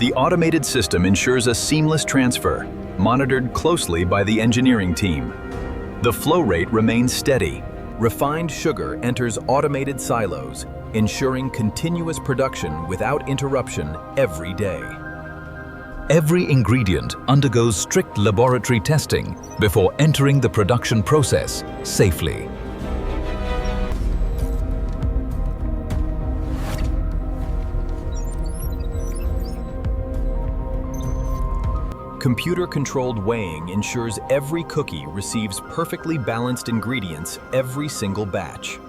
The automated system ensures a seamless transfer, monitored closely by the engineering team. The flow rate remains steady. Refined sugar enters automated silos, ensuring continuous production without interruption every day. Every ingredient undergoes strict laboratory testing before entering the production process safely. Computer-controlled weighing ensures every cookie receives perfectly balanced ingredients every single batch.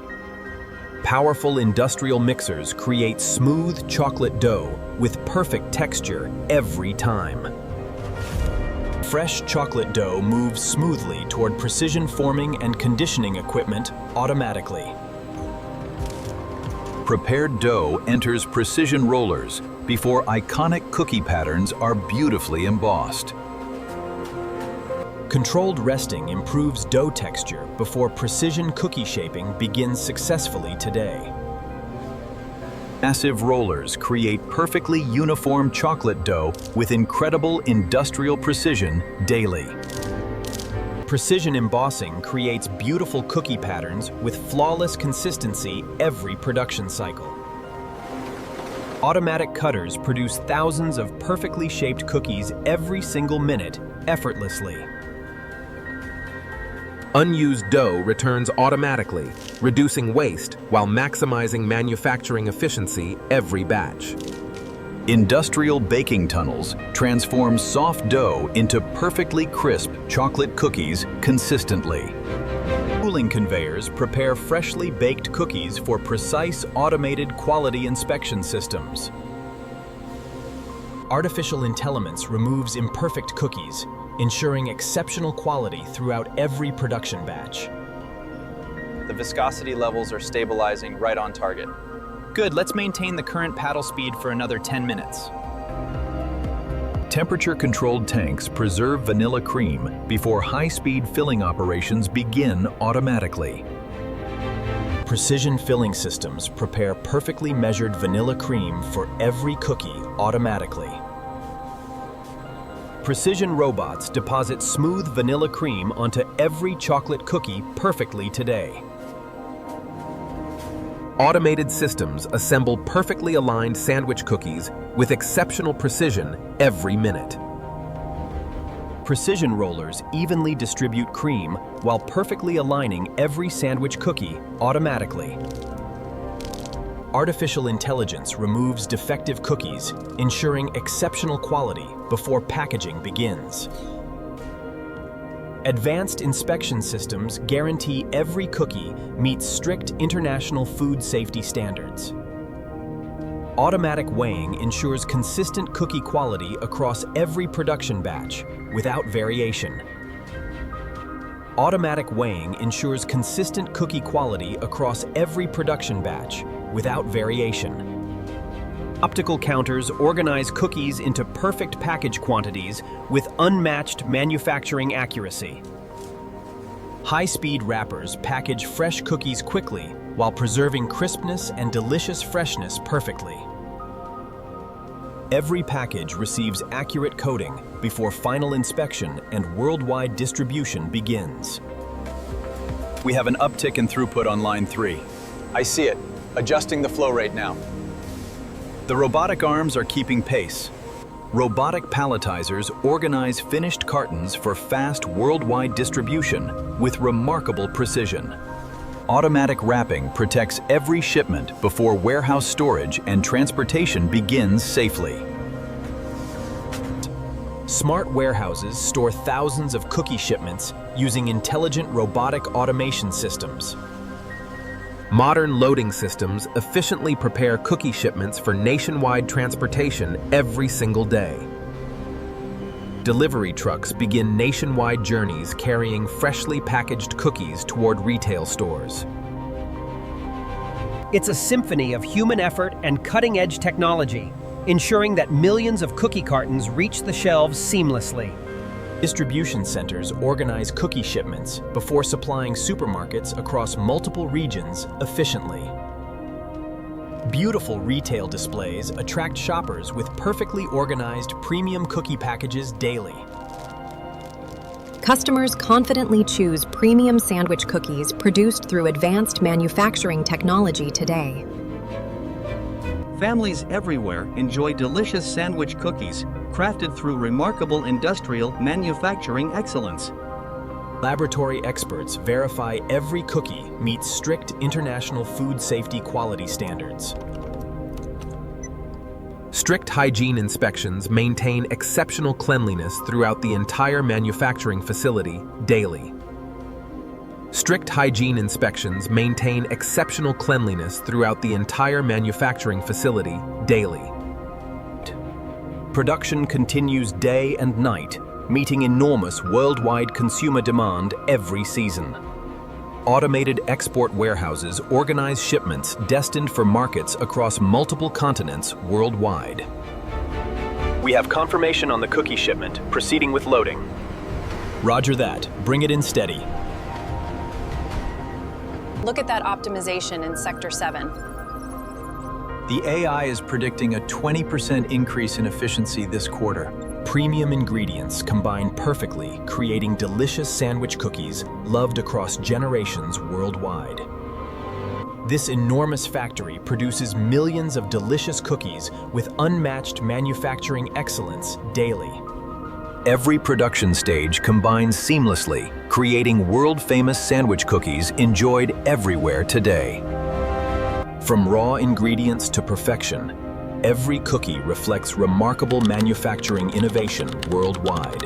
Powerful industrial mixers create smooth chocolate dough with perfect texture every time. Fresh chocolate dough moves smoothly toward precision forming and conditioning equipment automatically. Prepared dough enters precision rollers before iconic cookie patterns are beautifully embossed. Controlled resting improves dough texture before precision cookie shaping begins successfully today. Massive rollers create perfectly uniform chocolate dough with incredible industrial precision daily. Precision embossing creates beautiful cookie patterns with flawless consistency every production cycle. Automatic cutters produce thousands of perfectly shaped cookies every single minute, effortlessly. Unused dough returns automatically, reducing waste while maximizing manufacturing efficiency every batch. Industrial baking tunnels transform soft dough into perfectly crisp chocolate cookies consistently. Cooling conveyors prepare freshly baked cookies for precise automated quality inspection systems. Artificial intelligence removes imperfect cookies, ensuring exceptional quality throughout every production batch. The viscosity levels are stabilizing right on target. Good, let's maintain the current paddle speed for another 10 minutes. Temperature-controlled tanks preserve vanilla cream before high-speed filling operations begin automatically. Precision filling systems prepare perfectly measured vanilla cream for every cookie automatically. Precision robots deposit smooth vanilla cream onto every chocolate cookie perfectly today. Automated systems assemble perfectly aligned sandwich cookies with exceptional precision every minute. Precision rollers evenly distribute cream while perfectly aligning every sandwich cookie automatically. Artificial intelligence removes defective cookies, ensuring exceptional quality before packaging begins. Advanced inspection systems guarantee every cookie meets strict international food safety standards. Automatic weighing ensures consistent cookie quality across every production batch without variation. Automatic weighing ensures consistent cookie quality across every production batch without variation. Optical counters organize cookies into perfect package quantities with unmatched manufacturing accuracy. High-speed wrappers package fresh cookies quickly while preserving crispness and delicious freshness perfectly. Every package receives accurate coding before final inspection and worldwide distribution begins. We have an uptick in throughput on line 3. I see it. Adjusting the flow rate now. The robotic arms are keeping pace. Robotic palletizers organize finished cartons for fast worldwide distribution with remarkable precision. Automatic wrapping protects every shipment before warehouse storage and transportation begins safely. Smart warehouses store thousands of cookie shipments using intelligent robotic automation systems. Modern loading systems efficiently prepare cookie shipments for nationwide transportation every single day. Delivery trucks begin nationwide journeys carrying freshly packaged cookies toward retail stores. It's a symphony of human effort and cutting-edge technology, ensuring that millions of cookie cartons reach the shelves seamlessly. Distribution centers organize cookie shipments before supplying supermarkets across multiple regions efficiently. Beautiful retail displays attract shoppers with perfectly organized premium cookie packages daily. Customers confidently choose premium sandwich cookies produced through advanced manufacturing technology today. Families everywhere enjoy delicious sandwich cookies, crafted through remarkable industrial manufacturing excellence. Laboratory experts verify every cookie meets strict international food safety quality standards. Strict hygiene inspections maintain exceptional cleanliness throughout the entire manufacturing facility daily. Strict hygiene inspections maintain exceptional cleanliness throughout the entire manufacturing facility daily. Production continues day and night, meeting enormous worldwide consumer demand every season. Automated export warehouses organize shipments destined for markets across multiple continents worldwide. We have confirmation on the cookie shipment, proceeding with loading. Roger that. Bring it in steady. Look at that optimization in Sector 7. The AI is predicting a 20% increase in efficiency this quarter. Premium ingredients combine perfectly, creating delicious sandwich cookies loved across generations worldwide. This enormous factory produces millions of delicious cookies with unmatched manufacturing excellence daily. Every production stage combines seamlessly, creating world-famous sandwich cookies enjoyed everywhere today. From raw ingredients to perfection, every cookie reflects remarkable manufacturing innovation worldwide.